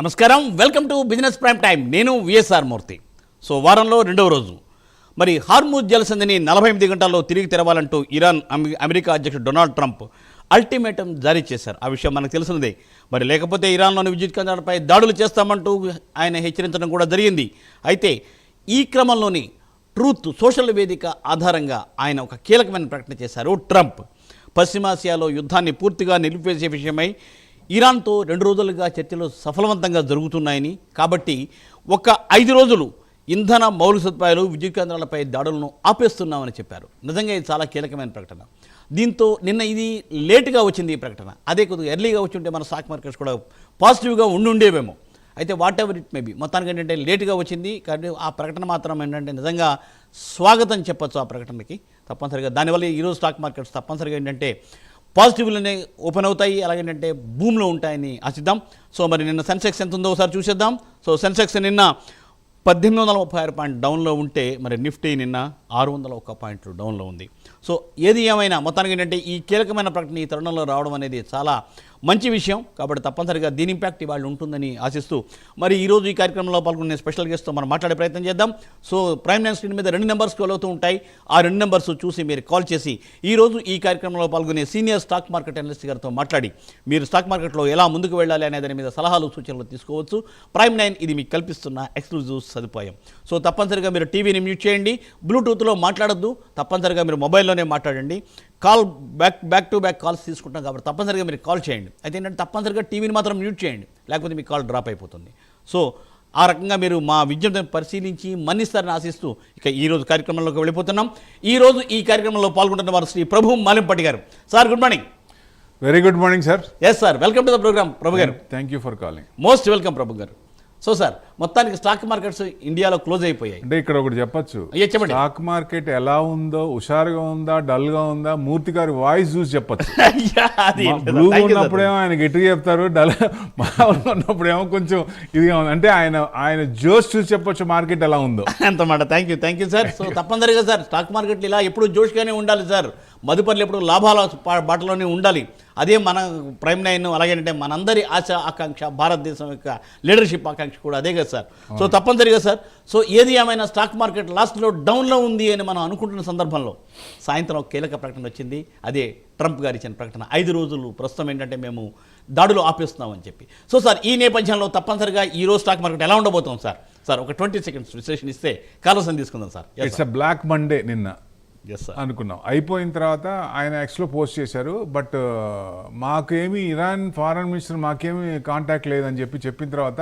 నమస్కారం, welcome to business prime time. నేను VSR మూర్తి. So వారంలో రెండవ రోజు మరి హార్మూజ్ జలసంధిని 48 గంటల్లో తిరిగి తెరవాలంటూ ఇరాన్ అమెరికా అధ్యక్షుడు డొనాల్డ్ ట్రంప్ అల్టిమేటం జారీ చేశారు. ఆ విషయం మనకు తెలిసినదే. మరి లేకపోతే ఇరాన్లోని విద్యుత్ కేంద్రాలపై దాడులు చేస్తామంటూ ఆయన హెచ్చరించడం కూడా జరిగింది. అయితే ఈ క్రమంలోని ట్రూత్ సోషల్ వేదిక ఆధారంగా ఆయన ఒక కీలకమైన ప్రకటన చేశారు. ట్రంప్ పశ్చిమాసియాలో యుద్ధాన్ని పూర్తిగా నిలిపివేసే విషయమై ఇరాన్తో 2 రోజులుగా చర్చలు సఫలవంతంగా జరుగుతున్నాయని, కాబట్టి ఒక 5 రోజులు ఇంధన మౌలిక సదుపాయాలు విద్యుత్ కేంద్రాలపై దాడులను ఆపేస్తున్నామని చెప్పారు. నిజంగా ఇది చాలా కీలకమైన ప్రకటన. దీంతో నిన్న ఇది లేటుగా వచ్చింది ఈ ప్రకటన. అదే కొద్దిగా ఎర్లీగా వచ్చి ఉంటే మన స్టాక్ మార్కెట్స్ కూడా పాజిటివ్గా ఉండేవేమో. అయితే వాట్ ఎవర్ ఇట్ మేబీ, మొత్తానికి ఏంటంటే లేటుగా వచ్చింది కానీ ఆ ప్రకటన మాత్రం ఏంటంటే నిజంగా స్వాగతం చెప్పచ్చు ఆ ప్రకటనకి తప్పనిసరిగా. దానివల్ల ఈరోజు స్టాక్ మార్కెట్స్ తప్పనిసరిగా ఏంటంటే పాజిటివ్లోనే ఓపెన్ అవుతాయి, అలాగేంటంటే భూమిలో ఉంటాయని ఆశిద్దాం. సో మరి నిన్న సెన్సెక్స్ ఎంత ఉందో ఒకసారి చూసేద్దాం. సో సెన్సెక్స్ నిన్న 1836 పాయింట్ డౌన్లో ఉంటే మరి నిఫ్టీ నిన్న 601 పాయింట్లు డౌన్లో ఉంది. సో ఏది ఏమైనా మొత్తానికి ఏంటంటే ఈ కీలకమైన ప్రకటన ఈ తరుణంలో రావడం అనేది చాలా మంచి విషయం. కాబట్టి తప్పనిసరిగా దీని ఇంపాక్ట్ ఇవాళ ఉంటుందని ఆశిస్తూ మరి ఈరోజు ఈ కార్యక్రమంలో పాల్గొనే స్పెషల్ గెస్ట్తో మనం మాట్లాడే ప్రయత్నం చేద్దాం. సో ప్రైమ్ లైన్ స్క్రీన్ మీద 2 నెంబర్స్ కాల్ అవుతూ ఉంటాయి. ఆ 2 నెంబర్స్ చూసి మీరు కాల్ చేసి ఈరోజు ఈ కార్యక్రమంలో పాల్గొనే సీనియర్ స్టాక్ మార్కెట్ అనలిస్ట్ గారితో మాట్లాడి మీరు స్టాక్ మార్కెట్లో ఎలా ముందుకు వెళ్ళాలి అనే దాని మీద సలహాలు సూచనలు తీసుకోవచ్చు. ప్రైమ్ లైన్ ఇది మీకు కల్పిస్తున్న ఎక్స్క్లూజివ్ సదుపాయం. సో తప్పనిసరిగా మీరు టీవీని మ్యూట్ చేయండి, బ్లూటూత్లో మాట్లాడొద్దు, తప్పనిసరిగా మీరు మొబైల్లోనే మాట్లాడండి. Call back to back calls తీసుకుంటాం కాబట్టి తప్పనిసరిగా మీరు కాల్ చేయండి. అయితే ఏంటంటే తప్పనిసరిగా టీవీని మాత్రం మ్యూట్ చేయండి, లేకపోతే మీ కాల్ డ్రాప్ అయిపోతుంది. సో ఆ రకంగా మీరు మా విజ్ఞప్తిని పరిశీలించి మన్నిస్తారని ఆశిస్తూ ఇక ఈరోజు కార్యక్రమంలోకి వెళ్ళిపోతున్నాం. ఈరోజు ఈ కార్యక్రమంలో పాల్గొంటున్న వారు శ్రీ ప్రభు మాలింపట్టి గారు. Sir good morning. Very good morning sir. Yes sir, welcome to the program Prabhu గారు. Thank you for calling. Most welcome Prabhu గారు. సో సార్ మొత్తానికి స్టాక్ మార్కెట్స్ ఇండియాలో క్లోజ్ అయిపోయాయి. అంటే ఇక్కడ ఒకటి చెప్పచ్చు, చెప్పండి. స్టాక్ మార్కెట్ ఎలా ఉందో, హుషారుగా ఉందా, డల్ గా ఉందా, మూర్తి గారి వాయిస్ చూసి చెప్పచ్చు. బ్లూగా ఉన్నప్పుడేమో ఆయన గట్టిగా చెప్తారు, డల్ మామూలుగా ఉన్నప్పుడేమో కొంచెం ఇదిగా ఉంది. అంటే ఆయన జోష్ చూసి చెప్పొచ్చు మార్కెట్ ఎలా ఉందో అంతమాట. Thank you sir. సో తప్పనిసరిగా సార్ స్టాక్ మార్కెట్లు ఇలా ఎప్పుడు జోష్గానే ఉండాలి సార్. మదుపర్లు ఎప్పుడు లాభాల బాటలోనే ఉండాలి. అదే మన ప్రైమ్ లైన్. అలాగేంటే మనందరి ఆశ ఆకాంక్ష, భారతదేశం యొక్క లీడర్షిప్ ఆకాంక్ష కూడా అదే కదా సార్. సో తప్పనిసరిగా సార్. సో ఏది ఏమైనా స్టాక్ మార్కెట్ లాస్ట్లో డౌన్లో ఉంది అని మనం అనుకుంటున్న సందర్భంలో సాయంత్రం ఒక కీలక ప్రకటన వచ్చింది. అదే ట్రంప్ గారు ఇచ్చిన ప్రకటన. 5 రోజులు ప్రస్తుతం ఏంటంటే మేము దాడులు ఆపేస్తున్నామని చెప్పి. సో సార్ ఈ నేపథ్యంలో తప్పనిసరిగా ఈరోజు స్టాక్ మార్కెట్ ఎలా ఉండబోతాం సార్? సార్ ఒక 20 సెకండ్స్ విశ్లేషణ ఇస్తే కాలసం తీసుకుందాం sir. It's a black Monday నిన్న అనుకున్నాం. అయిపోయిన తర్వాత ఆయన ఎక్స్లో పోస్ట్ చేశారు. బట్ మాకేమి ఇరాన్ ఫారెన్ మినిస్టర్ మాకేమి కాంటాక్ట్ లేదని చెప్పిన తర్వాత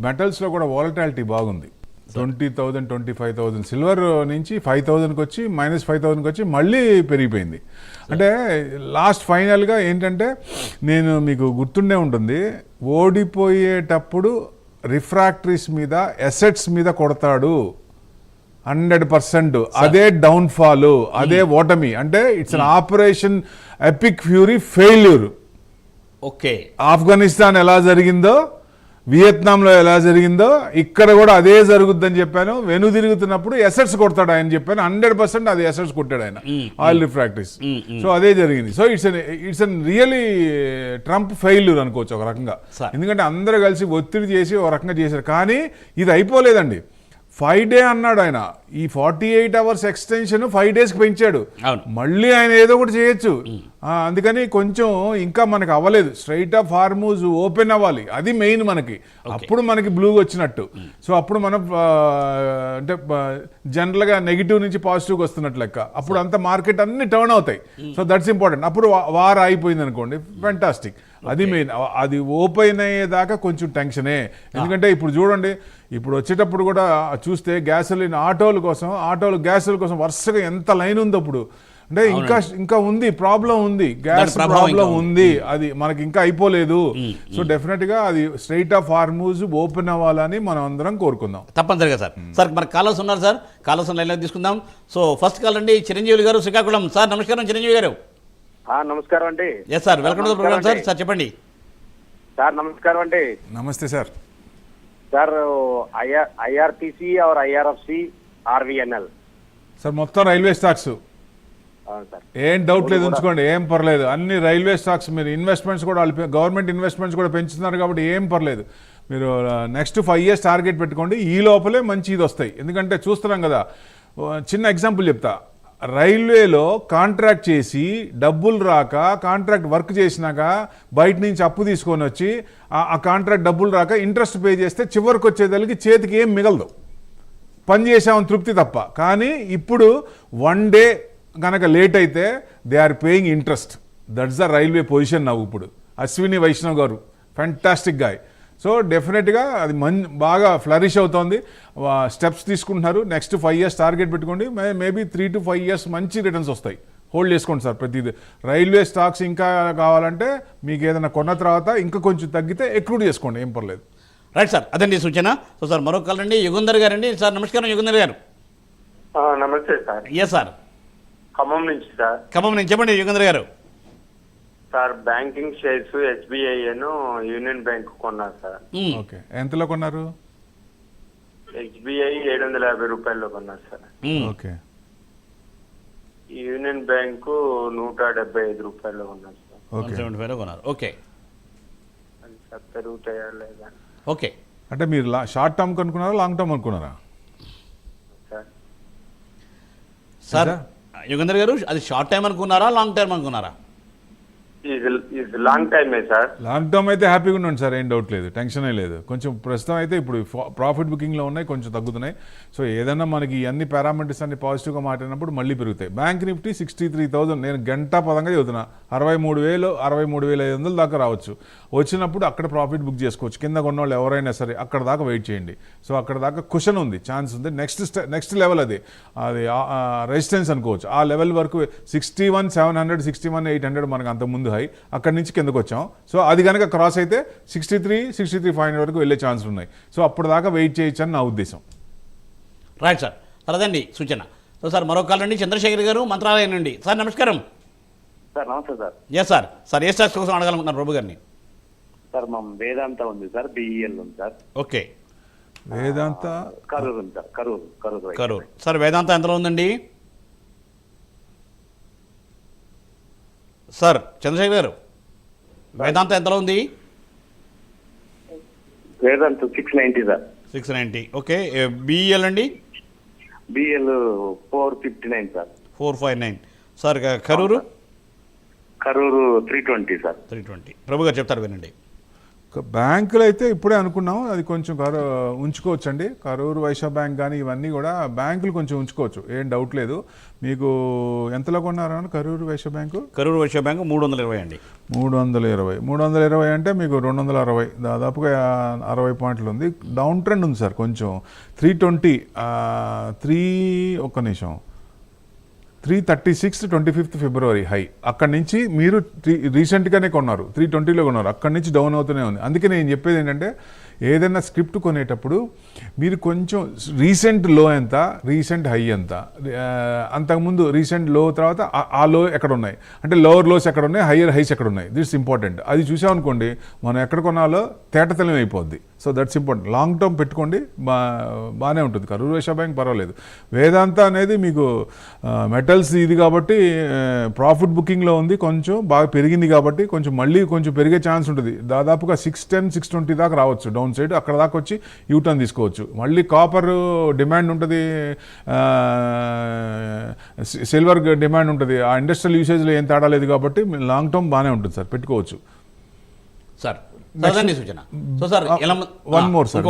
మెటల్స్లో కూడా వాలటాలిటీ బాగుంది. 20,000 25,000 సిల్వర్ నుంచి 5,000కి వచ్చి -5,000కి వచ్చి మళ్ళీ పెరిగిపోయింది. అంటే లాస్ట్ ఫైనల్గా ఏంటంటే నేను మీకు గుర్తుండే ఉంటుంది, ఓడిపోయేటప్పుడు రిఫ్రాక్టరీస్ మీద, అసెట్స్ మీద కొడతాడు 100%. అదే డౌన్ఫాల్, అదే ఓటమి. అంటే it's an operation epic fury failure. Okay, Afghanistan ఎలా జరిగిందో, వియత్నాంలో ఎలా జరిగిందో ఇక్కడ కూడా అదే జరుగుద్దని చెప్పాను. వెను తిరుగుతున్నప్పుడు ఎసెట్స్ కొడతాడు ఆయన చెప్పాను. 100% అది ఎసెట్స్ కొట్టాడు ఆయన, ఆయిల్ రిఫ్రాక్టరీస్. సో అదే జరిగింది. So it's an really Trump failure అనుకోవచ్చు ఒక రకంగా. ఎందుకంటే అందరూ కలిసి ఒత్తిడి చేసి ఒక రకంగా చేశారు. కానీ ఇది అయిపోలేదండి. 5 డే అన్నాడు ఆయన. ఈ 48 అవర్స్ ఎక్స్టెన్షన్ 5 డేస్కి పెంచాడు. మళ్ళీ ఆయన ఏదో ఒకటి చేయొచ్చు. అందుకని కొంచెం ఇంకా మనకు అవ్వలేదు. స్ట్రైట్ ఆఫ్ హార్మూజ్ ఓపెన్ అవ్వాలి, అది మెయిన్ మనకి. అప్పుడు మనకి బ్లూగా వచ్చినట్టు. సో అప్పుడు మనం అంటే జనరల్గా నెగిటివ్ నుంచి పాజిటివ్కి వస్తున్నట్టు లెక్క. అప్పుడు అంత మార్కెట్ అన్ని టర్న్ అవుతాయి. So that's important. అప్పుడు వార్ అయిపోయింది అనుకోండి, ఫెంటాస్టిక్. అది మెయిన్. అది ఓపెన్ అయ్యేదాకా కొంచెం టెన్షనే. ఎందుకంటే ఇప్పుడు చూడండి, ఇప్పుడు వచ్చేటప్పుడు కూడా చూస్తే గ్యాసోలిన్ ఆటోల గ్యాసుల కోసం వరుసగా ఎంత లైన్ ఉందో. అప్పుడు అంటే ఇంకా ఉంది, ప్రాబ్లం ఉంది, గ్యాస్ ప్రాబ్లం ఉంది. అది మనకి ఇంకా అయిపోలేదు. సో డెఫినెట్ గా అది స్ట్రైట్ ఆఫ్ హార్మూజ్ ఓపెన్ అవ్వాలని మనం అందరం కోరుకుందాం. తప్పనిసరిగా సార్. సార్ మన కాలర్స్ ఉన్నారు సార్, కాలర్స్ లైన్లో తీసుకుందాం. సో ఫస్ట్ కాల్ అండి చిరంజీవి గారు, శ్రీకాకుళం. సార్ నమస్కారం చిరంజీవి గారు. నమస్కారం అండి. Yes sir, welcome to the program sir. Sir చెప్పండి సార్. నమస్కారం అండి. నమస్తే సార్. సార్ ఐఆర్టీసీ और ఐఆర్ఎఫ్సి ఆర్వీఎన్ఎల్ సార్ మొత్తం రైల్వే స్టాక్స్. ఏం డౌట్ లేదు, ఉంచుకోండి, ఏం పర్లేదు. అన్ని రైల్వే స్టాక్స్. మీరు ఇన్వెస్ట్మెంట్స్ కూడా గవర్నమెంట్ ఇన్వెస్ట్మెంట్స్ కూడా పెంచుతున్నారు కాబట్టి ఏం పర్లేదు. మీరు నెక్స్ట్ 5 years టార్గెట్ పెట్టుకోండి. ఈ లోపలే మంచి ఇది వస్తాయి. ఎందుకంటే చూస్తున్నాం కదా, చిన్న ఎగ్జాంపుల్ చెప్తా. రైల్వేలో కాంట్రాక్ట్ చేసి డబ్బులు రాక కాంట్రాక్ట్ వర్క్ చేసినాక బయట నుంచి అప్పు తీసుకొని వచ్చి ఆ కాంట్రాక్ట్ డబ్బులు రాక ఇంట్రెస్ట్ పే చేస్తే చివరికి వచ్చేదానికి చేతికి ఏం మిగలదు, పని చేసామని తృప్తి తప్ప. కానీ ఇప్పుడు 1 day కనుక లేట్ అయితే they are paying interest. That's the railway position నవ్వు. ఇప్పుడు అశ్విని వైష్ణవ్ గారు ఫ్యాంటాస్టిక్ గాయ్. సో డెఫినెట్గా అది బాగా ఫ్లరిష్ అవుతోంది, స్టెప్స్ తీసుకుంటున్నారు. నెక్స్ట్ 5 years టార్గెట్ పెట్టుకోండి. మేబీ 3 to 5 years మంచి రిటర్న్స్ వస్తాయి. హోల్డ్ చేసుకోండి సార్ ప్రతిదీ. రైల్వే స్టాక్స్ ఇంకా కావాలంటే మీకు ఏదైనా కొన్న తర్వాత ఇంకా కొంచెం తగ్గితే ఎక్రూడ్ చేసుకోండి, ఏం పర్లేదు. రైట్ సార్, అదండి సూచన. సో సార్ మరొక కాల్ అండి, యుగంధర్ గారండి. సార్ నమస్కారం యుగంధర్ గారు. నమస్తే సార్. ఎస్ సార్, ఖమ్మం నుంచి సార్. ఖమ్మం నుంచి చెప్పండి యుగంధర్ గారు. Sir banking shares SBI union bank కొన్నారు సార్. ఓకే, ఎంతలో కొన్నారు? SBI 750 రూపాయల్లో కొన్నారు సార్. ఓకే. యూనియన్ బ్యాంకు 175 రూపాయల్లో కొన్నారు సార్. ఓకే, 175 కొన్నారు. ఓకే అది సార్ పెరుగుతాయా లేదా? ఓకే. అంటే మీరు షార్ట్ టర్మ్ అనుకున్నారా, లాంగ్ టర్మ్ అనుకున్నారా సార్ సార్ యుగంధర్ గారు, అది షార్ట్ టైం అనుకున్నారా, లాంగ్ టర్మ్ అనుకున్నారా? ఇది లాంగ్ టైమే సార్. లాంగ్ టర్మ్ అయితే హ్యాపీగా ఉండండి సార్, ఏం డౌట్ లేదు, టెన్షన్ లేదు. కొంచెం ప్రస్తుతం అయితే ఇప్పుడు ప్రాఫిట్ బుకింగ్లో ఉన్నాయి, కొంచెం తగ్గుతున్నాయి. సో ఏదన్నా మనకి అన్ని పారామీటర్స్ అన్ని పాజిటివ్గా మాట్లాడినప్పుడు మళ్ళీ పెరుగుతాయి. బ్యాంక్ నిఫ్టీ 63,000, నేను గంటా పదంగా చదువుతున్నా, 63,000 63,500 దాకా రావచ్చు. వచ్చినప్పుడు అక్కడ ప్రాఫిట్ బుక్ చేసుకోవచ్చు. కింద కొన్న వాళ్ళు ఎవరైనా సరే అక్కడ దాకా వెయిట్ చేయండి. సో అక్కడ దాకా కుషన్ ఉంది, ఛాన్స్ ఉంది. నెక్స్ట్ లెవెల్ అది రెసిస్టెన్స్ అనుకోవచ్చు. ఆ లెవెల్ వరకు 61,700 61,800 మనకు అంతకుముందు హై, అక్కడి నుంచి కిందకు వచ్చాం. సో అది కనుక క్రాస్ అయితే 63,500 వరకు వెళ్ళే ఛాన్సులు ఉన్నాయి. సో అప్పుడు దాకా వెయిట్ చేయొచ్చు అని నా ఉద్దేశం. రైట్ సార్, అదండి సూచన. సో సార్ మరొక కాల్ అండి, చంద్రశేఖర్ గారు మంత్రాలయం నుండి. సార్ నమస్కారం. సార్ నమస్తే సార్. Yes sir. సార్ ఏ స్టాక్స్ కోసం అడగాలనుకుంటున్నారు ప్రభు గారిని? సార్ మా వేదాంత ఉంది సార్, BEL ఉంది సార్. ఓకే. వేదాంత కరూర్ ఉంది సార్. కరూర్. సార్ వేదాంత ఎంతలో ఉందండి? సార్ చంద్రశేఖర్ గారు, వేదాంత ఎంతలో ఉంది? వేదాంత 690 సార్. 690. ఓకే. BEL అండి? BEL 459 sir. 459. Sir Karur? Karur 320 sir. 320. ప్రభు గారు చెప్తారు వినండి. బ్యాంకులు అయితే ఇప్పుడే అనుకున్నాం, అది కొంచెం ఉంచుకోవచ్చు అండి. కరూరు వైశ్య బ్యాంక్ కానీ ఇవన్నీ కూడా బ్యాంకులు కొంచెం ఉంచుకోవచ్చు, ఏం డౌట్ లేదు. మీకు ఎంతలో కొన్నారా కరూరు వైశ్య బ్యాంకు? కరూరు వైశ్య బ్యాంకు 320 అండి. 320 అంటే మీకు 260, దాదాపుగా 60 పాయింట్లు ఉంది. డౌన్ ట్రెండ్ ఉంది సార్ కొంచెం. 320 ఒక్క నిమిషం 336 25th February హై. అక్కడి నుంచి మీరు రీసెంట్గానే కొన్నారు, 320లో కొన్నారు, అక్కడి నుంచి డౌన్ అవుతూనే ఉంది. అందుకే నేను చెప్పేది ఏంటంటే, ఏదైనా స్క్రిప్ట్ కొనేటప్పుడు మీరు కొంచెం రీసెంట్ లో ఎంత, రీసెంట్ హై ఎంత, అంతకుముందు రీసెంట్ లో తర్వాత ఆ లో ఎక్కడ ఉన్నాయి, అంటే లోవర్ లోస్ ఎక్కడ ఉన్నాయి, హయ్యర్ హైస్ ఎక్కడ ఉన్నాయి, దిట్స్ ఇంపార్టెంట్. అది చూసామనుకోండి మనం ఎక్కడ కొనాలో తేటతెల్లం అయిపోద్ది. So that's important. Long term పెట్టుకోండి, బాగానే ఉంటుంది. కరూర్ వైశ్య బ్యాంక్ పర్వాలేదు. వేదాంత అనేది మీకు మెటల్స్ ఇది కాబట్టి ప్రాఫిట్ బుకింగ్లో ఉంది, కొంచెం బాగా పెరిగింది కాబట్టి మళ్ళీ కొంచెం పెరిగే ఛాన్స్ ఉంటుంది. దాదాపుగా 610 620 దాకా రావచ్చు డౌన్ సైడ్. అక్కడ దాకా వచ్చి యూటర్న్ తీసుకోవచ్చు. మళ్ళీ కాపర్ డిమాండ్ ఉంటుంది, సిల్వర్ డిమాండ్ ఉంటుంది. ఆ ఇండస్ట్రియల్ యూసేజ్లో ఏం తేడా లేదు కాబట్టి లాంగ్ టర్మ్ బాగానే ఉంటుంది సార్, పెట్టుకోవచ్చు. సార్ సూచన. So sir one more sir,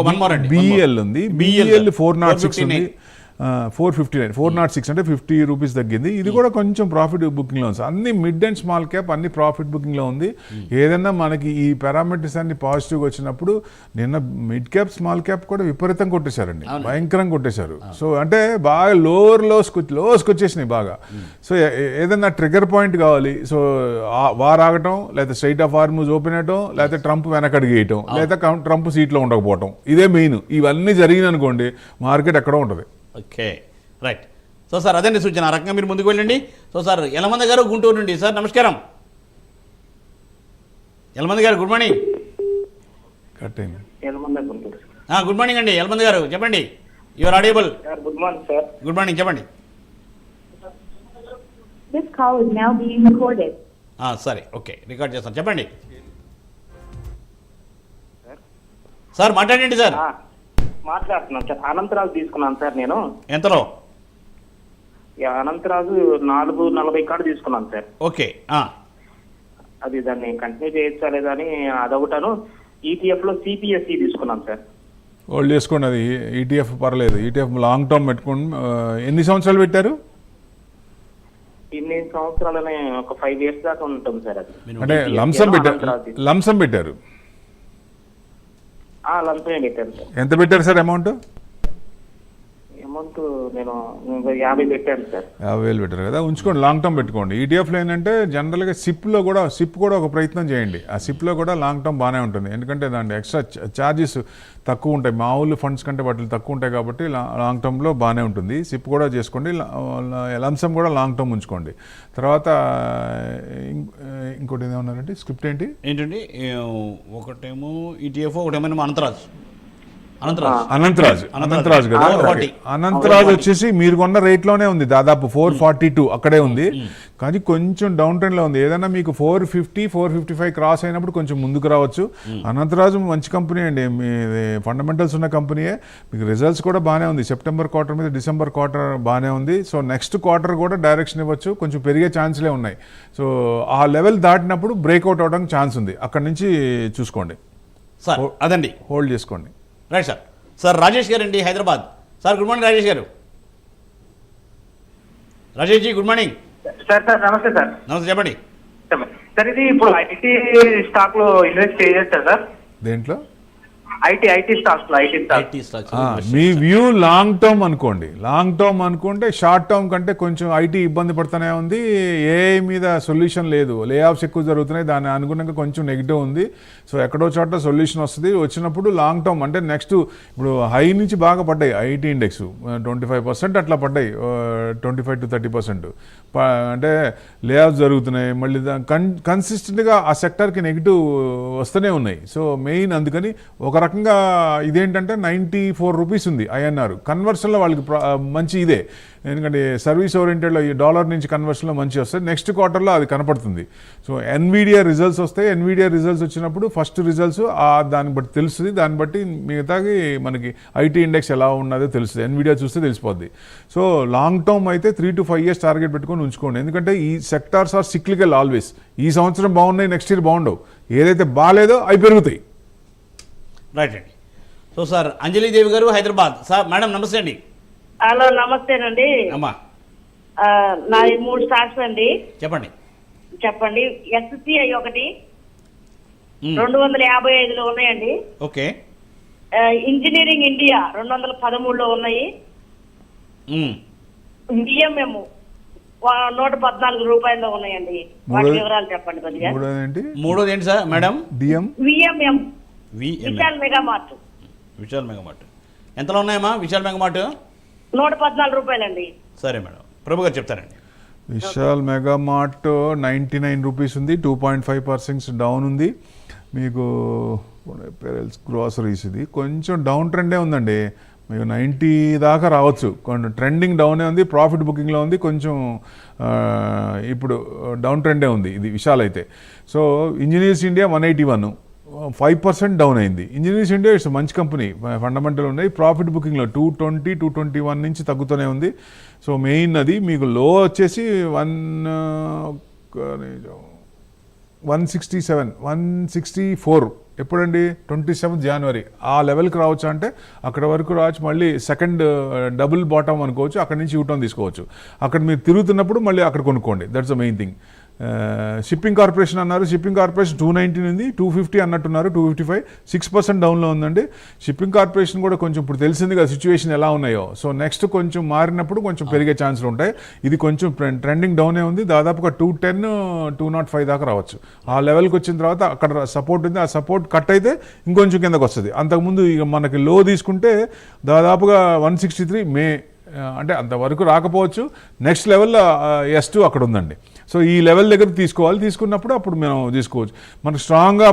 BEL ఉంది. BEL 406 ఉంది, 459, 406 అంటే 50 రూపీస్ తగ్గింది. ఇది కూడా కొంచెం ప్రాఫిట్ బుకింగ్లో ఉంది. అన్ని మిడ్ అండ్ స్మాల్ క్యాప్ అన్ని ప్రాఫిట్ బుకింగ్లో ఉంది. ఏదన్నా మనకి ఈ పారామీటర్స్ అన్ని పాజిటివ్గా వచ్చినప్పుడు, నిన్న మిడ్ క్యాప్ స్మాల్ క్యాప్ కూడా విపరీతంగా కొట్టేశారండి, భయంకరంగా కొట్టేశారు. సో అంటే బాగా లోస్కి వచ్చేసినాయి బాగా. సో ఏదన్నా ట్రిగర్ పాయింట్ కావాలి. సో వార్ ఆగటం, లేదా స్ట్రైట్ ఆఫ్ హార్మూజ్ ఓపెన్ అయ్యటం, లేకపోతే ట్రంప్ వెనకడిగి వేయటం, లేదా ట్రంప్ సీట్లో ఉండకపోవటం, ఇదే మెయిన్. ఇవన్నీ జరిగిందనుకోండి మార్కెట్ ఎక్కడో ఉంటుంది. Okay right. సో సార్ అదే సూచన, ఆ రకంగా మీరు ముందుకు వెళ్ళండి. సో సార్ యలమంద గారు గుంటూరు నుండి. సార్ నమస్కారం. యలమంద గారు గుడ్ మార్నింగ్. కట్ అయింది. గుడ్ మార్నింగ్ అండి యలమంద గారు, చెప్పండి. Your audible. Good morning sir. Good morning, చెప్పండి. This call is now being recorded. సరే, ఓకే, రికార్డ్ చేస్తాను, చెప్పండి. సార్ మాట్లాడండి సార్. మాట్లాడుతున్నాను సార్. అనంతరాజు తీసుకున్నాను సార్ నేను. ఎంతలో? అనంతరాజు 440 కార్డు తీసుకున్నాను సార్. ఓకే. అది దాన్ని కంటిన్యూ చేయొచ్చా లేదా అని అదొకటాను. ఈటీఎఫ్ లో సిపిఎస్ఈ తీసుకున్నాను సార్. హోల్డ్ చేసుకోండి, అది ఈటీఎఫ్ పర్లేదు. ఈటీఎఫ్ లాంగ్ టర్మ్ పెట్టుకోండి. ఎన్ని సంవత్సరాలు పెట్టారు? ఇన్ని సంవత్సరాలనే ఒక 5 years దాకా ఉంటుంది సార్. అది అంటే లంసం పెట్టారు? లంసం పెట్టారు. లంచమే పెట్టాను సార్. ఎంత పెట్టారు సార్ అమౌంట్? అమౌంట్ నేను 50 పెట్టాను సార్. 50,000 పెట్టారు కదా, ఉంచుకోండి, లాంగ్ టర్మ్ పెట్టుకోండి. ఈటీఎఫ్లో ఏంటంటే జనరల్గా సిప్ కూడా ఒక ప్రయత్నం చేయండి. ఆ సిప్లో కూడా లాంగ్ టర్మ్ బాగానే ఉంటుంది, ఎందుకంటే దాని ఎక్స్ట్రా ఛార్జెస్ తక్కువ ఉంటాయి, మామూలు ఫండ్స్ కంటే వాటిలో తక్కువ ఉంటాయి కాబట్టి లాంగ్ టర్మ్లో బాగానే ఉంటుంది. సిప్ కూడా చేసుకోండి, లంసం కూడా లాంగ్ టర్మ్ ఉంచుకోండి. తర్వాత ఇంకోటి ఏమన్నారంటే స్క్రిప్ట్ ఏంటండి? ఒకటేమో ఈటీఎఫ్, ఒకటేమో అనంతరాజు కదా. అనంతరాజు వచ్చేసి మీరు కొన్న రేట్లోనే ఉంది, దాదాపు 442 అక్కడే ఉంది. కానీ కొంచెం డౌన్ ట్రెండ్లో ఉంది. ఏదైనా మీకు 450, 455 క్రాస్ అయినప్పుడు కొంచెం ముందుకు రావచ్చు. అనంతరాజు మంచి కంపెనీ అండి, మీ ఫండమెంటల్స్ ఉన్న కంపెనీయే. మీకు రిజల్ట్స్ కూడా బాగానే ఉంది. సెప్టెంబర్ క్వార్టర్ మీద డిసెంబర్ క్వార్టర్ బాగానే ఉంది. సో నెక్స్ట్ క్వార్టర్ కూడా డైరెక్షన్ ఇవ్వచ్చు, కొంచెం పెరిగే ఛాన్స్లే ఉన్నాయి. సో ఆ లెవెల్ దాటినప్పుడు బ్రేక్అవుట్ అవడానికి ఛాన్స్ ఉంది, అక్కడి నుంచి చూసుకోండి సార్. అదండి, హోల్డ్ చేసుకోండి. Right sir. సార్ రాజేష్ గారు అండి, Hyderabad. Sir good morning Rajesh గారు. Rajesh ji good morning. Sir నమస్తే సార్. నమస్తే, చెప్పండి సార్. ఇది ఇప్పుడు ఐటీ స్టాక్ లో ఇన్వెస్ట్ చేయొచ్చా సార్? దేంట్లో? ఐటీ స్టాక్స్ లో. IT stocks. మీ వ్యూ లాంగ్ టర్మ్ అనుకోండి. లాంగ్ టర్మ్ అనుకుంటే షార్ట్ టర్మ్ కంటే కొంచెం ఐటీ ఇబ్బంది పడుతూనే ఉంది. ఏఐ మీద సొల్యూషన్ లేదు, లే ఆఫ్స్ ఎక్కువ జరుగుతున్నాయి, దాని అనుగుణంగా కొంచెం నెగిటివ్ ఉంది. సో ఎక్కడో చోట సొల్యూషన్ వస్తుంది. వచ్చినప్పుడు లాంగ్ టర్మ్ అంటే నెక్స్ట్ ఇప్పుడు హై నుంచి బాగా పడ్డాయి ఐటీ ఇండెక్స్, 25% అట్లా పడ్డాయి, 25 to 30%. అంటే లే ఆఫ్స్ జరుగుతున్నాయి, మళ్ళీ కన్సిస్టెంట్గా ఆ సెక్టర్కి నెగిటివ్ వస్తూనే ఉన్నాయి. సో మెయిన్ అందుకని ఒక రకంగా ఇదేంటంటే 94 రూపీస్ ఉంది ఐఎన్ఆర్ కన్వర్షన్లో వాళ్ళకి మంచి ఇదే, ఎందుకంటే సర్వీస్ ఓరియంటెడ్లో ఈ డాలర్ నుంచి కన్వర్షన్లో మంచి వస్తాయి. నెక్స్ట్ క్వార్టర్లో అది కనపడుతుంది. సో ఎన్విడియా రిజల్ట్స్ వస్తాయి. ఎన్విడియా రిజల్ట్స్ వచ్చినప్పుడు ఫస్ట్ రిజల్ట్స్ దాన్ని బట్టి తెలుస్తుంది, దాన్ని బట్టి మిగతాకి మనకి ఐటీ ఇండెక్స్ ఎలా ఉన్నదో తెలుస్తుంది. ఎన్విడియా చూస్తే తెలిసిపోద్ది. సో లాంగ్ టర్మ్ అయితే 3 to 5 years టార్గెట్ పెట్టుకొని ఉంచుకోండి, ఎందుకంటే ఈ సెక్టార్స్ ఆర్ సిక్లికల్ ఆల్వేస్. ఈ సంవత్సరం బాగున్నాయి, నెక్స్ట్ ఇయర్ బాగుండవు. ఏదైతే బాగాలేదో అవి పెరుగుతాయి. రైట్ అండి. సో సార్ అంజలీదేవి గారు హైదరాబాద్. సార్ మేడం నమస్తే అండి. హలో నమస్తేనండి అమ్మా. నాది 3 స్టాక్స్ అండి. చెప్పండి. ఎస్సిఐ ఒకటి 255లో ఉన్నాయండి. ఓకే. ఇంజనీరింగ్ ఇండియా 213లో ఉన్నాయి. బిఎంఎం 114 రూపాయల్లో ఉన్నాయండి. వాటి వివరాలు చెప్పండి కొద్దిగా. మూడోది ఏంటి sir madam? VMM Vishal Megamart. Vishal Megamart ఎంతలో ఉన్నాయమ్మా? విశాల్ మెగామార్ట్ 114 రూపాయలండి. సరే మేడం, ప్రభు గారు చెప్తారండి. విశాల్ మెగామార్ట్ 99 రూపీస్ ఉంది, 2.5% డౌన్ ఉంది. మీకు గ్రోసరీస్ ఇది కొంచెం డౌన్ ట్రెండే ఉందండి, మీకు 90 దాకా రావచ్చు. కొంచెం ట్రెండింగ్ డౌనే ఉంది, ప్రాఫిట్ బుకింగ్లో ఉంది, కొంచెం ఇప్పుడు డౌన్ ట్రెండే ఉంది ఇది విశాల్ అయితే. సో ఇంజనీర్స్ ఇండియా 181, 5% డౌన్ అయింది. ఇంజనీర్స్ ఇండియా ఇట్స్ మంచి కంపెనీ, ఫండమెంటల్ ఉన్నాయి. ప్రాఫిట్ బుకింగ్లో 220, 221 నుంచి తగ్గుతూనే ఉంది. సో మెయిన్ అది మీకు లో వచ్చేసి 167, 164 ఎప్పుడండి? 27 జనవరి ఆ లెవెల్కి రావచ్చు. అంటే అక్కడ వరకు రావచ్చు, మళ్ళీ సెకండ్ డబుల్ బాటమ్ అనుకోవచ్చు, అక్కడి నుంచి యూటర్న్ తీసుకోవచ్చు. అక్కడ మీరు తిరుగుతున్నప్పుడు మళ్ళీ అక్కడ కొనుక్కోండి, that's the main thing. Shipping corporation అన్నారు, షిప్పింగ్ కార్పొరేషన్ 290 ఉంది, 250 అన్నట్టున్నారు, 255, 6% డౌన్లో ఉందండి. షిప్పింగ్ కార్పొరేషన్ కూడా కొంచెం ఇప్పుడు తెలిసింది కదా సిచ్యువేషన్ ఎలా ఉన్నాయో. సో నెక్స్ట్ కొంచెం మారినప్పుడు కొంచెం పెరిగే ఛాన్సులు ఉంటాయి. ఇది కొంచెం ట్రెండింగ్ డౌనే ఉంది, దాదాపుగా 210, 205 దాకా రావచ్చు. ఆ లెవెల్కి వచ్చిన తర్వాత అక్కడ సపోర్ట్ ఉంది, ఆ సపోర్ట్ కట్ అయితే ఇంకొంచెం కిందకు వస్తుంది. అంతకుముందు ఇక మనకి లో తీసుకుంటే దాదాపుగా 163 మే, అంటే అంతవరకు రాకపోవచ్చు. నెక్స్ట్ లెవెల్లో S2 అక్కడ ఉందండి. సో ఈ లెవెల్ దగ్గర తీసుకోవాలి, తీసుకున్నప్పుడు అప్పుడు మనం తీసుకోవచ్చు. మనకు స్ట్రాంగ్గా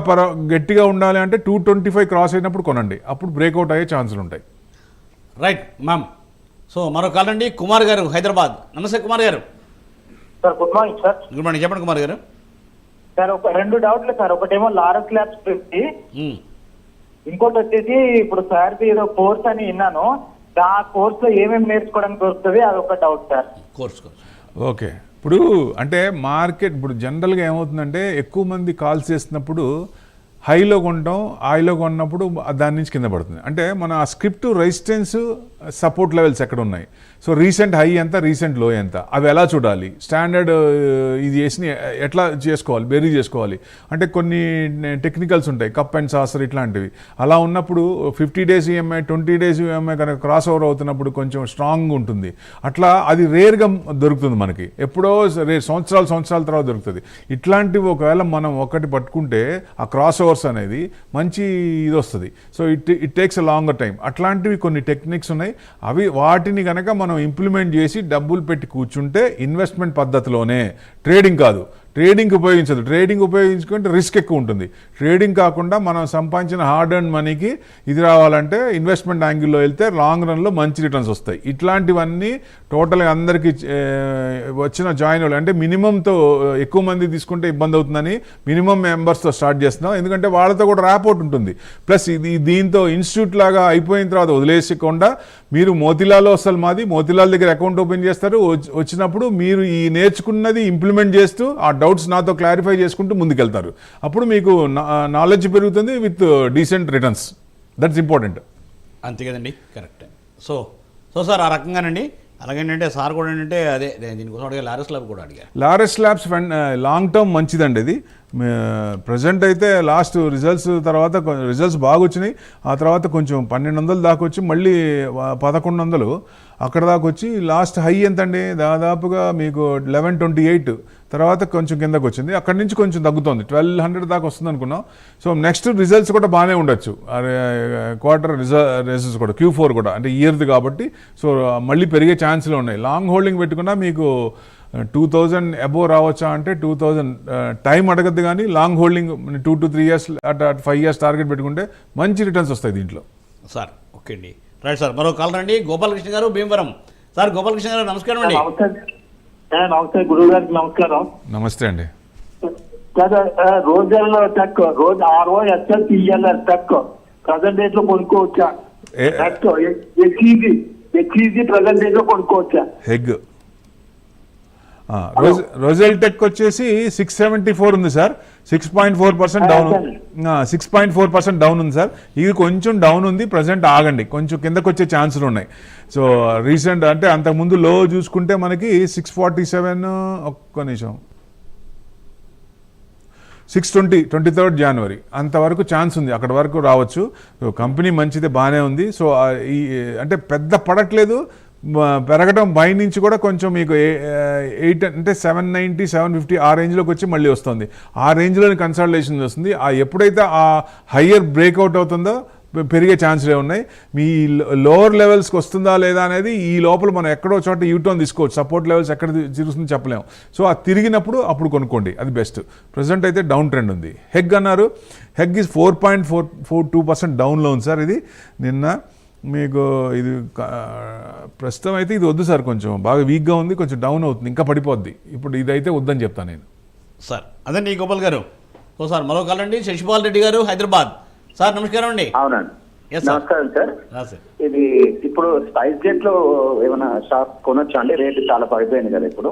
గట్టిగా ఉండాలి అంటే 225 క్రాస్ అయినప్పుడు కొనండి, అప్పుడు బ్రేక్అవుట్ అయ్యే ఛాన్సులు ఉంటాయి. Right ma'am. సో మరో కాల్ అండి, కుమార్ గారు హైదరాబాద్. నమస్తే కుమార్ గారు. Sir good morning sir. Good morning, చెప్పండి కుమార్ గారు. సార్ ఒక 2 డౌట్లు సార్. ఒకటేమో లారస్ ల్యాబ్స్ 50, ఇంకోటి వచ్చేసి ఇప్పుడు సార్ది ఏదో కోర్స్ అని విన్నాను, ఆ కోర్స్ లో ఏమేమి నేర్చుకోవడానికి దొరుకుతుంది, అది ఒక డౌట్ సార్. కోర్స్ ఓకే, ఇప్పుడు అంటే మార్కెట్ ఇప్పుడు జనరల్గా ఏమవుతుందంటే ఎక్కువ మంది కాల్స్ చేస్తున్నప్పుడు హైలో కొంటాం, హైలో కొన్నప్పుడు దాని నుంచి కింద పడుతుంది. అంటే మన ఆ స్క్రిప్ట్ రెసిస్టెన్స్ సపోర్ట్ లెవెల్స్ ఎక్కడ ఉన్నాయి, సో రీసెంట్ హై ఎంత రీసెంట్ లో ఎంత అవి ఎలా చూడాలి, స్టాండర్డ్ ఇది చేసి ఎట్లా చేసుకోవాలి, బెరీ చేసుకోవాలి. అంటే కొన్ని టెక్నికల్స్ ఉంటాయి, కప్ అండ్ సాసర్ ఇట్లాంటివి. అలా ఉన్నప్పుడు 50 days ఈఎంఐ 20 days ఈఎంఐ కనుక క్రాస్ ఓవర్ అవుతున్నప్పుడు కొంచెం స్ట్రాంగ్ ఉంటుంది. అట్లా అది రేర్గా దొరుకుతుంది మనకి, ఎప్పుడో సంవత్సరాల తర్వాత దొరుకుతుంది. ఇట్లాంటివి ఒకవేళ మనం ఒకటి పట్టుకుంటే ఆ క్రాస్ ఓవర్స్ అనేది మంచి ఇది వస్తుంది. So it takes a longer time. అట్లాంటివి కొన్ని టెక్నిక్స్ ఉన్నాయి, అవి వాటిని కనుక మనం ఇంప్లిమెంట్ చేసి డబ్బులు పెట్టి కూర్చుంటే ఇన్వెస్ట్మెంట్ పద్ధతిలోనే, ట్రేడింగ్ కాదు. ట్రేడింగ్ ఉపయోగించదు, ట్రేడింగ్ ఉపయోగించుకుంటే రిస్క్ ఎక్కువ ఉంటుంది. ట్రేడింగ్ కాకుండా మనం సంపాదించిన హార్డ్ ఎర్న్ మనీకి ఇది రావాలంటే ఇన్వెస్ట్మెంట్ యాంగిల్లో వెళ్తే లాంగ్ రన్లో మంచి రిటర్న్స్ వస్తాయి. ఇట్లాంటివన్నీ టోటల్గా అందరికీ వచ్చిన జాయిన్ వాళ్ళు అంటే మినిమంతో ఎక్కువ మంది తీసుకుంటే ఇబ్బంది అవుతుందని మినిమం మెంబర్స్తో స్టార్ట్ చేస్తున్నాం. ఎందుకంటే వాళ్ళతో కూడా ర్యాపోర్ట్ ఉంటుంది. ప్లస్ ఇది దీంతో ఇన్స్టిట్యూట్ లాగా అయిపోయిన తర్వాత వదిలేసకుండా మీరు మోతిలాల్లో అసలు మాది మోతిలాల్ దగ్గర అకౌంట్ ఓపెన్ చేస్తారు. వచ్చినప్పుడు మీరు ఈ నేర్చుకున్నది ఇంప్లిమెంట్ చేస్తూ ఆ డౌట్స్ నాతో క్లారిఫై చేసుకుంటూ ముందుకెళ్తారు. అప్పుడు మీకు నాలెడ్జ్ పెరుగుతుంది with decent returns. That's important. అంతే కదండి, కరెక్ట్. సో సార్ ఆ రకంగానండి. అలాగేంటంటే సార్ కూడా ఏంటంటే అదే దీనికోసం అడిగా లారెస్ ల్యాబ్ కూడా అడిగారు. లారెస్ ల్యాబ్స్ లాంగ్ టర్మ్ మంచిదండి. ఇది ప్రజెంట్ అయితే లాస్ట్ రిజల్ట్స్ తర్వాత రిజల్ట్స్ బాగా వచ్చినాయి. ఆ తర్వాత కొంచెం 1200 దాకా వచ్చి మళ్ళీ 1100 అక్కడ దాకా వచ్చి లాస్ట్ హై ఎంతండి దాదాపుగా మీకు 1128 తర్వాత కొంచెం కిందకు వచ్చింది. అక్కడి నుంచి కొంచెం తగ్గుతుంది, 1200 దాకా వస్తుంది అనుకున్నాం. సో నెక్స్ట్ రిజల్ట్స్ కూడా బాగానే ఉండొచ్చు, క్వార్టర్ రిజల్ట్స్ కూడా Q4 కూడా అంటే ఇయర్ది కాబట్టి. సో మళ్ళీ పెరిగే ఛాన్స్లు ఉన్నాయి. లాంగ్ హోల్డింగ్ పెట్టుకున్నా మీకు 2000 అబోవ్ రావచ్చా అంటే 2000 టైం అడగద్దు, కానీ long holding 2 to 3 years at 5 years target పెట్టుకుంటే మంచి రిటర్న్స్ వస్తాయి దీంట్లో. సార్ ఓకే అండి, రైట్ సార్. మరో కాల్ రండి, గోపాలకృష్ణ గారు భీమవరం. సార్ గోపాలకృష్ణ గారు నమస్కారం అండి. నమస్తే గురువు గారికి నమస్కారం. నమస్తే అండి. రోజుల్లో టక్ రోజు ROSL PLR టక్ ప్రజెంట్ డేట్ లో కొనుక్కోవచ్చా? HEG ప్రజెంట్ డేట్ లో కొనుక్కోవచ్చా? హెగ్ రోజెల్ టెక్ వచ్చేసి 674 ఉంది సార్. 6.4% డౌన్, 6.4% డౌన్ ఉంది సార్. ఇది కొంచెం డౌన్ ఉంది ప్రజెంట్. ఆగండి, కొంచెం కిందకు వచ్చే ఛాన్సులు ఉన్నాయి. సో రీసెంట్ అంటే అంతకుముందు లో చూసుకుంటే మనకి 647 ఒక్క నిమిషం 620 23rd January అంతవరకు ఛాన్స్ ఉంది, అక్కడ వరకు రావచ్చు. సో కంపెనీ మంచిదే, బాగానే ఉంది. సో ఈ అంటే పెద్ద పడట్లేదు, పెరగడం బై నుంచి కూడా కొంచెం మీకు 8 అంటే 790 750 ఆ రేంజ్లోకి వచ్చి మళ్ళీ వస్తుంది. ఆ రేంజ్లోని కన్సల్టేషన్ వస్తుంది. ఎప్పుడైతే ఆ హయ్యర్ బ్రేక్అవుట్ అవుతుందో పెరిగే ఛాన్స్లే ఉన్నాయి. మీ లోవర్ లెవెల్స్కి వస్తుందా లేదా అనేది ఈ లోపల మనం ఎక్కడో చోట యూటర్న్ తీసుకోవచ్చు. సపోర్ట్ లెవెల్స్ ఎక్కడ తిరుగుతుందో చెప్పలేము. సో అది తిరిగినప్పుడు అప్పుడు కొనుక్కోండి, అది బెస్ట్. ప్రజెంట్ అయితే డౌన్ ట్రెండ్ ఉంది. హెగ్ అన్నారు, హెగ్ ఈజ్ 4.42% డౌన్లో ఉంది సార్. ఇది నిన్న మీకు ఇది ప్రస్తుతం అయితే ఇది వద్దు సార్, కొంచెం బాగా వీక్గా ఉంది, కొంచెం డౌన్ అవుతుంది, ఇంకా పడిపోద్ది. ఇప్పుడు ఇదైతే వద్దని చెప్తాను నేను. సార్ అదండి గోపాల్ గారు. ఓ సార్ మరో కాల్ అండి, శశిపాల్ రెడ్డి గారు హైదరాబాద్. సార్ నమస్కారం అండి. అవునండి, ఎస్ సార్. నమస్కారం సార్. సార్ ఇది ఇప్పుడు స్పైస్ జెట్ లో ఏమైనా షాప్ కొనొచ్చా అండి? రేటు చాలా పడిపోయింది కదా ఇప్పుడు.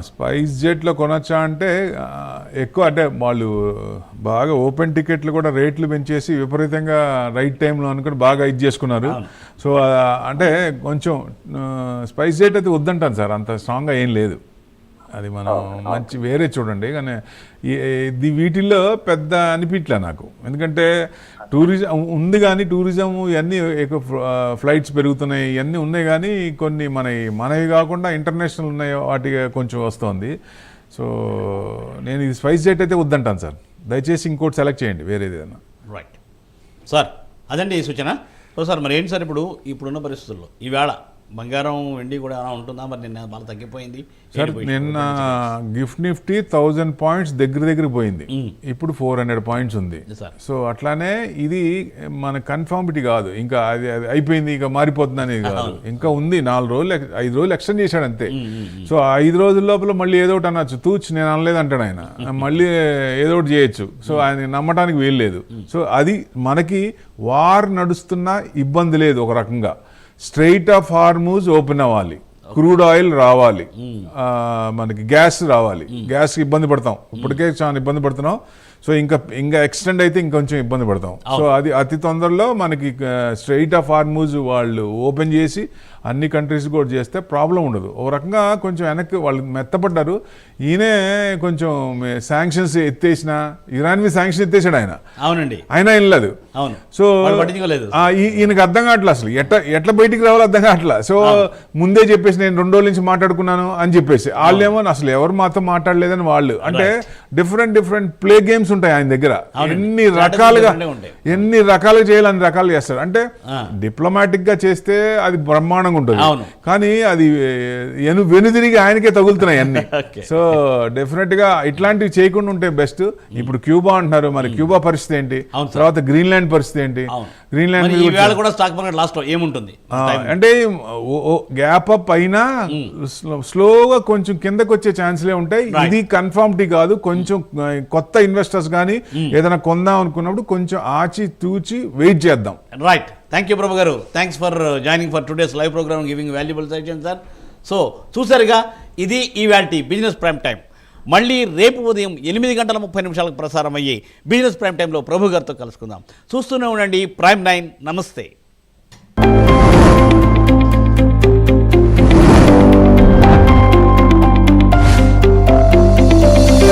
స్పైస్ జెట్లో కొనొచ్చా అంటే ఎక్కువ, అంటే వాళ్ళు బాగా ఓపెన్ టికెట్లు కూడా రేట్లు పెంచేసి విపరీతంగా రైట్ టైంలో అనుకుని బాగా ఇది చేసుకున్నారు. సో అంటే కొంచెం స్పైస్ జెట్ అయితే వద్దంటాను సార్, అంత స్ట్రాంగ్గా ఏం లేదు. అది మనం మంచి వేరే చూడండి. కానీ వీటిల్లో పెద్ద అనిపించలే నాకు, ఎందుకంటే టూరిజం ఉంది కానీ టూరిజం ఇవన్నీ ఎక్కువ ఫ్లైట్స్ పెరుగుతున్నాయి, ఇవన్నీ ఉన్నాయి. కానీ కొన్ని మనవి కాకుండా ఇంటర్నేషనల్ ఉన్నాయి, వాటికి కొంచెం వస్తుంది. సో నేను ఇది స్పైస్ జెట్ అయితే వద్దంటాను సార్. దయచేసి ఇంకోటి సెలెక్ట్ చేయండి వేరేది ఏదైనా. రైట్ సార్, అదండి ఈ సూచన. సో సార్ మరి ఏంటి సార్ ఇప్పుడున్న పరిస్థితుల్లో ఈవేళ బంగారం వెండి కూడా అలా ఉంటుందా మరి? నిన్న బాగా తగ్గిపోయింది. సార్ నిన్న గిఫ్ట్ నిఫ్టీ 1000 పాయింట్స్ దగ్గర పోయింది. ఇప్పుడు 400 పాయింట్స్ ఉంది. సార్. సో అట్లానే ఇది మన కన్ఫర్మిటీ కాదు, ఇంకా అది అది అయిపోయింది ఇక మారిపోతుంది అనేది కాదు, ఇంకా ఉంది 4 రోజులు 5 రోజులు ఎక్స్టెండ్ చేశాడు అంతే. సో 5 రోజుల లోపల మళ్ళీ ఏదో ఒకటి అనొచ్చు, తూచి నేను అనలేదు అంటాడు ఆయన, మళ్ళీ ఏదో ఒకటి చేయొచ్చు. సో ఆయన నమ్మటానికి వీల్లేదు. సో అది మనకి వార్ నడుస్తున్నా ఇబ్బంది లేదు. ఒక రకంగా స్ట్రెయిట్ ఆఫ్ హార్మూజ్ ఓపెన్ అవ్వాలి, క్రూడ్ ఆయిల్ రావాలి, మనకి గ్యాస్ రావాలి. గ్యాస్ ఇబ్బంది పడతాం, ఇప్పటికే చాలా ఇబ్బంది పడుతున్నాం. సో ఇంకా ఎక్స్టెండ్ అయితే ఇంకొంచెం ఇబ్బంది పడతాం. సో అది అతి తొందరలో మనకి స్ట్రెయిట్ ఆఫ్ హార్మూజ్ వాళ్ళు ఓపెన్ చేసి అన్ని కంట్రీస్ కూడా చేస్తే ప్రాబ్లం ఉండదు. ఒక రకంగా కొంచెం వెనక్కి వాళ్ళు మెత్తపడ్డారు. ఈయనే కొంచెం శాంక్షన్స్ ఎత్తేసిన, ఇరాన్ మీద శాంక్షన్ ఎత్తేసాడు ఆయన. అవునండి, ఆయన వెళ్ళలేదు. అవును. సో వాళ్ళు పట్టించుకోలేదు. ఈయనకు అర్థం కావట్లేదు అసలు ఎట్లా బయటికి రావాలో అర్థం కావట్లేదు. సో ముందే చెప్పేసి నేను 2 రోజుల నుంచి మాట్లాడుకున్నాను అని చెప్పేసి, వాళ్ళేమో అసలు ఎవరు మాతో మాట్లాడలేదని వాళ్ళు. అంటే డిఫరెంట్ ప్లే గేమ్స్ ఉంటాయి ఆయన దగ్గర. ఎన్ని రకాలుగా చేయాలి, అన్ని రకాలు చేస్తారు. అంటే డిప్లొమాటిక్ గా చేస్తే అది బ్రహ్మాండంగా ఉంటుంది, కానీ అది వెనుదిరిగి ఆయనకే తగులుతున్నాయి అన్ని. సో డెఫినెట్ గా ఇట్లాంటివి చేయకుండా ఉంటే బెస్ట్. ఇప్పుడు క్యూబా అంటున్నారు, మరి క్యూబా పరిస్థితి ఏంటి, తర్వాత గ్రీన్లాండ్ పరిస్థితి ఏంటి? గ్రీన్లాండ్ కూడా స్టాక్ మార్కెట్ లాస్ట్ లో ఏముంటుంది అంటే గ్యాప్ అప్ అయినా స్లోగా కొంచెం కిందకు వచ్చే ఛాన్స్లే ఉంటాయి. ఇది కన్ఫర్మిటీ కాదు. కొంచెం కొత్త ఇన్వెస్టర్స్ కానీ ఏదైనా కొందాం అనుకున్నప్పుడు కొంచెం ఆచి తూచి వెయిట్ చేద్దాం. Right. Thank you Prabhu garu. Thanks for joining for today's live program, giving valuable suggestion sir. So చూసారుగా, ఇది ఈవాల్టి బిజినెస్ ప్రైమ్ టైం. మళ్ళీ రేపు ఉదయం 8:30 ప్రసారం అయ్యే బిజినెస్ ప్రైమ్ టైంలో ప్రభు గారితో కలుసుకుందాం. చూస్తూనే ఉండండి ప్రైమ్ 9. నమస్తే.